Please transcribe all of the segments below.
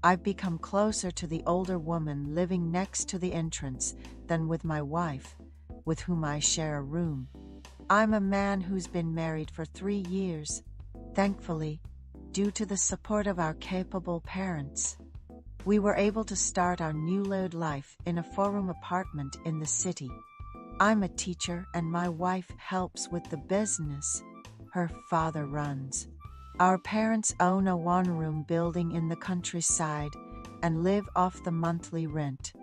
I've become closer to the older woman living next to the entrance than with my wife, with whom I share a room. I'm a man who's been married for 3 years. Thankfully, due to the support of our capable parents, we were able to start our newlywed life in a 4-room apartment in the city. I'm a teacher and my wife helps with the business her father runs. Our parents own a 1-room building in the countryside and live off the monthly rent.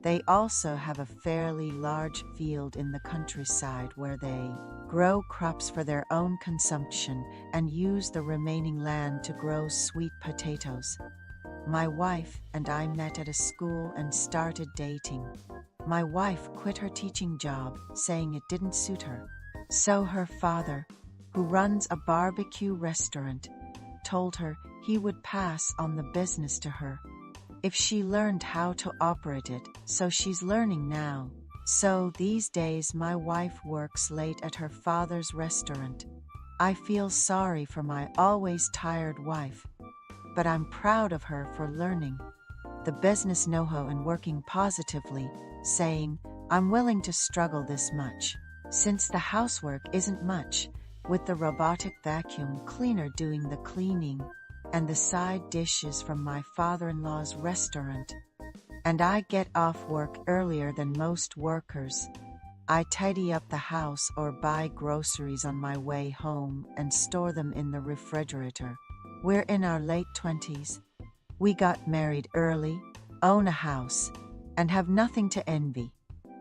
They also have a fairly large field in the countryside where they grow crops for their own consumption and use the remaining land to grow sweet potatoes. My wife and I met at a school and started dating. My wife quit her teaching job, saying it didn't suit her. So her father, who runs a barbecue restaurant, told her he would pass on the business to her if she learned how to operate it, so she's learning now. So these days my wife works late at her father's restaurant. I feel sorry for my always tired wife, but I'm proud of her for learning the business know-how and working positively, saying, I'm willing to struggle this much, since the housework isn't much, with the robotic vacuum cleaner doing the cleaning and the side dishes from my father-in-law's restaurant. And I get off work earlier than most workers. I tidy up the house or buy groceries on my way home and store them in the refrigerator. We're in our late 20s. We got married early, own a house, and have nothing to envy.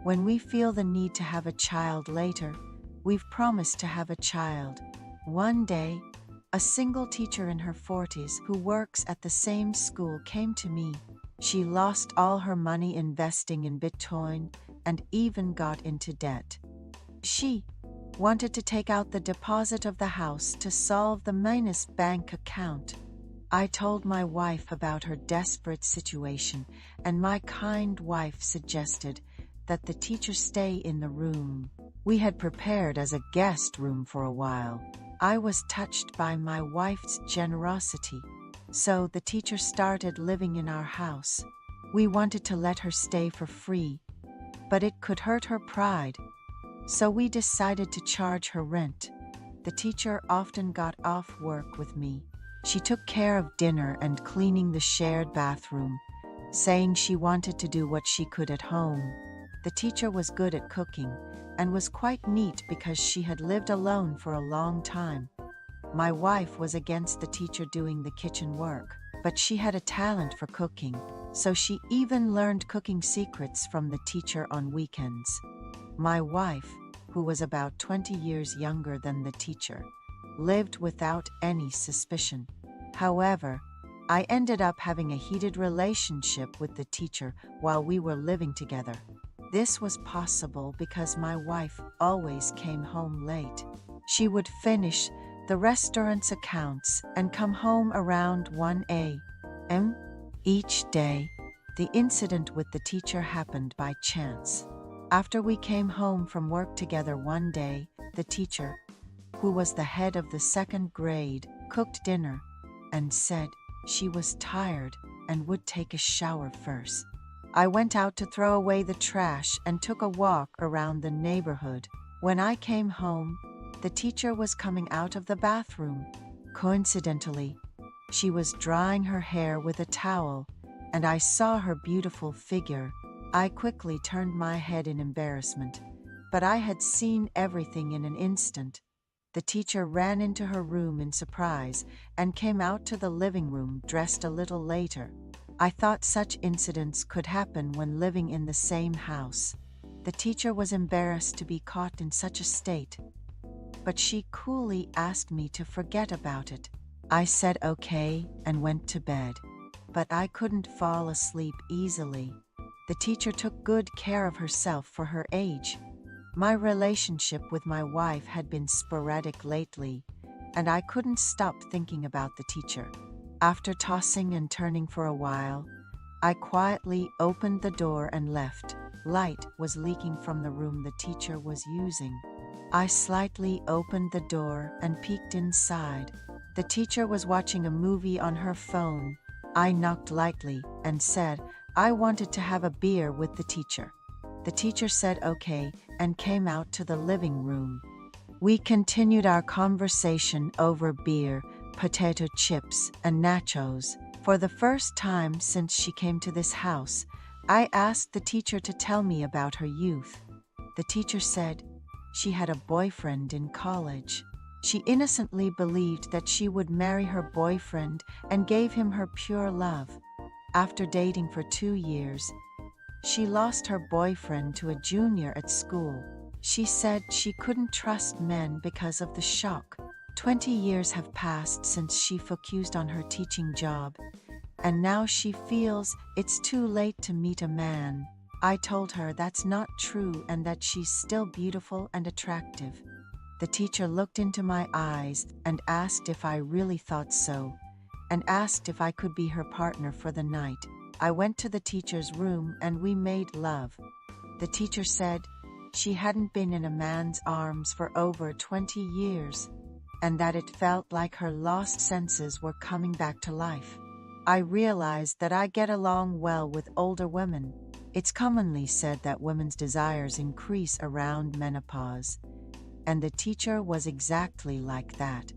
When we feel the need to have a child later, we've promised to have a child. One day, a single teacher in her 40s who works at the same school came to me. She lost all her money investing in Bitcoin and even got into debt. She wanted to take out the deposit of the house to solve the minus bank account. I told my wife about her desperate situation, and my kind wife suggested that the teacher stay in the room we had prepared as a guest room for a while. I was touched by my wife's generosity, so the teacher started living in our house. We wanted to let her stay for free, but it could hurt her pride, so we decided to charge her rent. The teacher often got off work with me. She took care of dinner and cleaning the shared bathroom, saying she wanted to do what she could at home. The teacher was good at cooking and was quite neat because she had lived alone for a long time. My wife was against the teacher doing the kitchen work, but she had a talent for cooking, so she even learned cooking secrets from the teacher on weekends. My wife, who was about 20 years younger than the teacher, lived without any suspicion. However, I ended up having a heated relationship with the teacher while we were living together. This was possible because my wife always came home late. She would finish the restaurant's accounts and come home around 1 a.m. each day. The incident with the teacher happened by chance. After we came home from work together one day, the teacher, who was the head of the 2nd grade, cooked dinner and said she was tired and would take a shower first. I went out to throw away the trash and took a walk around the neighborhood. When I came home, the teacher was coming out of the bathroom. Coincidentally, she was drying her hair with a towel, and I saw her beautiful figure. I quickly turned my head in embarrassment, but I had seen everything in an instant. The teacher ran into her room in surprise and came out to the living room dressed a little later. I thought such incidents could happen when living in the same house. The teacher was embarrassed to be caught in such a state, but she coolly asked me to forget about it. I said okay and went to bed, but I couldn't fall asleep easily. The teacher took good care of herself for her age. My relationship with my wife had been sporadic lately, and I couldn't stop thinking about the teacher. After tossing and turning for a while, I quietly opened the door and left. Light was leaking from the room the teacher was using. I slightly opened the door and peeked inside. The teacher was watching a movie on her phone I knocked lightly and said I wanted to have a beer with the teacher. The teacher said okay and came out to the living room. We continued our conversation over beer, potato chips, and nachos. For the first time since she came to this house, I asked the teacher to tell me about her youth. The teacher said she had a boyfriend in college. She innocently believed that she would marry her boyfriend and gave him her pure love. After dating for 2 years, she lost her boyfriend to a junior at school. She said she couldn't trust men because of the shock. 20 years have passed since she focused on her teaching job, and now she feels it's too late to meet a man. I told her that's not true and that she's still beautiful and attractive. The teacher looked into my eyes and asked if I really thought so, and asked if I could be her partner for the night. I went to the teacher's room and we made love. The teacher said she hadn't been in a man's arms for over 20 years, and that it felt like her lost senses were coming back to life. I realized that I get along well with older women. It's commonly said that women's desires increase around menopause, and the teacher was exactly like that.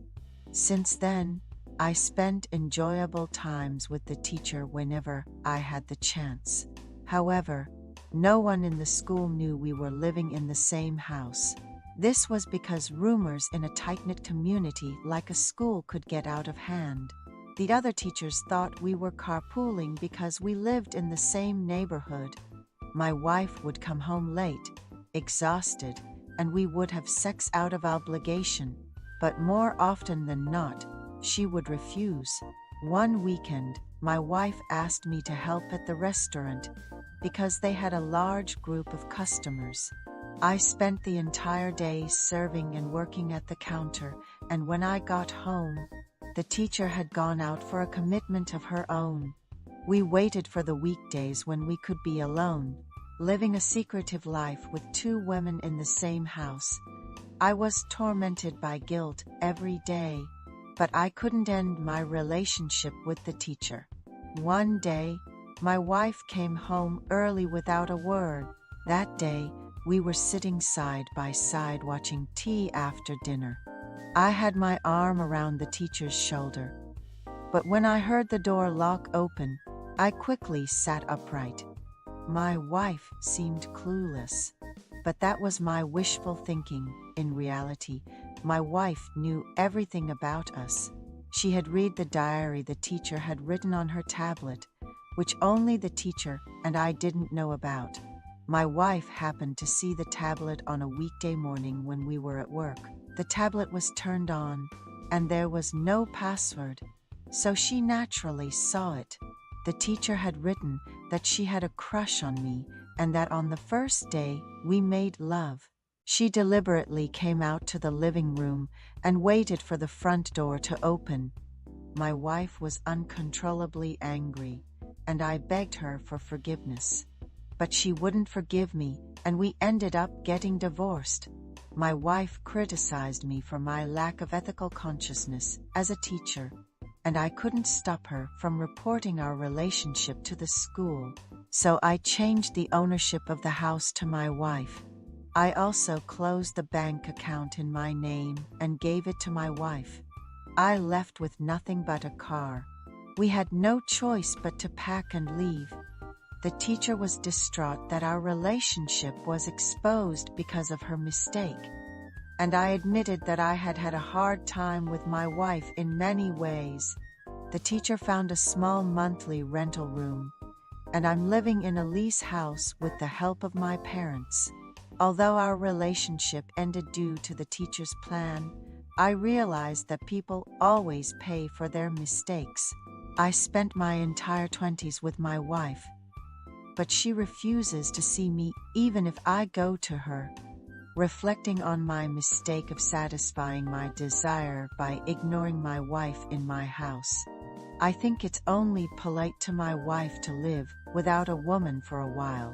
Since then, I spent enjoyable times with the teacher whenever I had the chance. However, no one in the school knew we were living in the same house. This was because rumors in a tight-knit community like a school could get out of hand. The other teachers thought we were carpooling because we lived in the same neighborhood. My wife would come home late, exhausted, and we would have sex out of obligation. But more often than not, she would refuse. One weekend, my wife asked me to help at the restaurant because they had a large group of customers. I spent the entire day serving and working at the counter, and when I got home, the teacher had gone out for a commitment of her own. We waited for the weekdays when we could be alone, living a secretive life with 2 women in the same house. I was tormented by guilt every day, but I couldn't end my relationship with the teacher. One day, my wife came home early without a word. That day, we were sitting side by side watching tea after dinner. I had my arm around the teacher's shoulder, but when I heard the door lock open, I quickly sat upright. My wife seemed clueless, but that was my wishful thinking. In reality, my wife knew everything about us. She had read the diary the teacher had written on her tablet, which only the teacher and I didn't know about. My wife happened to see the tablet on a weekday morning when we were at work. The tablet was turned on, and there was no password, so she naturally saw it. The teacher had written that she had a crush on me and that on the first day we made love. She deliberately came out to the living room and waited for the front door to open. My wife was uncontrollably angry, and I begged her for forgiveness. But she wouldn't forgive me, and we ended up getting divorced. My wife criticized me for my lack of ethical consciousness as a teacher, and I couldn't stop her from reporting our relationship to the school. So I changed the ownership of the house to my wife. I also closed the bank account in my name and gave it to my wife. I left with nothing but a car. We had no choice but to pack and leave. The teacher was distraught that our relationship was exposed because of her mistake, and I admitted that I had had a hard time with my wife in many ways. The teacher found a small monthly rental room, and I'm living in a lease house with the help of my parents. Although our relationship ended due to the teacher's plan, I realized that people always pay for their mistakes. I spent my entire 20s with my wife, but she refuses to see me even if I go to her. Reflecting on my mistake of satisfying my desire by ignoring my wife in my house, I think it's only polite to my wife to live without a woman for a while.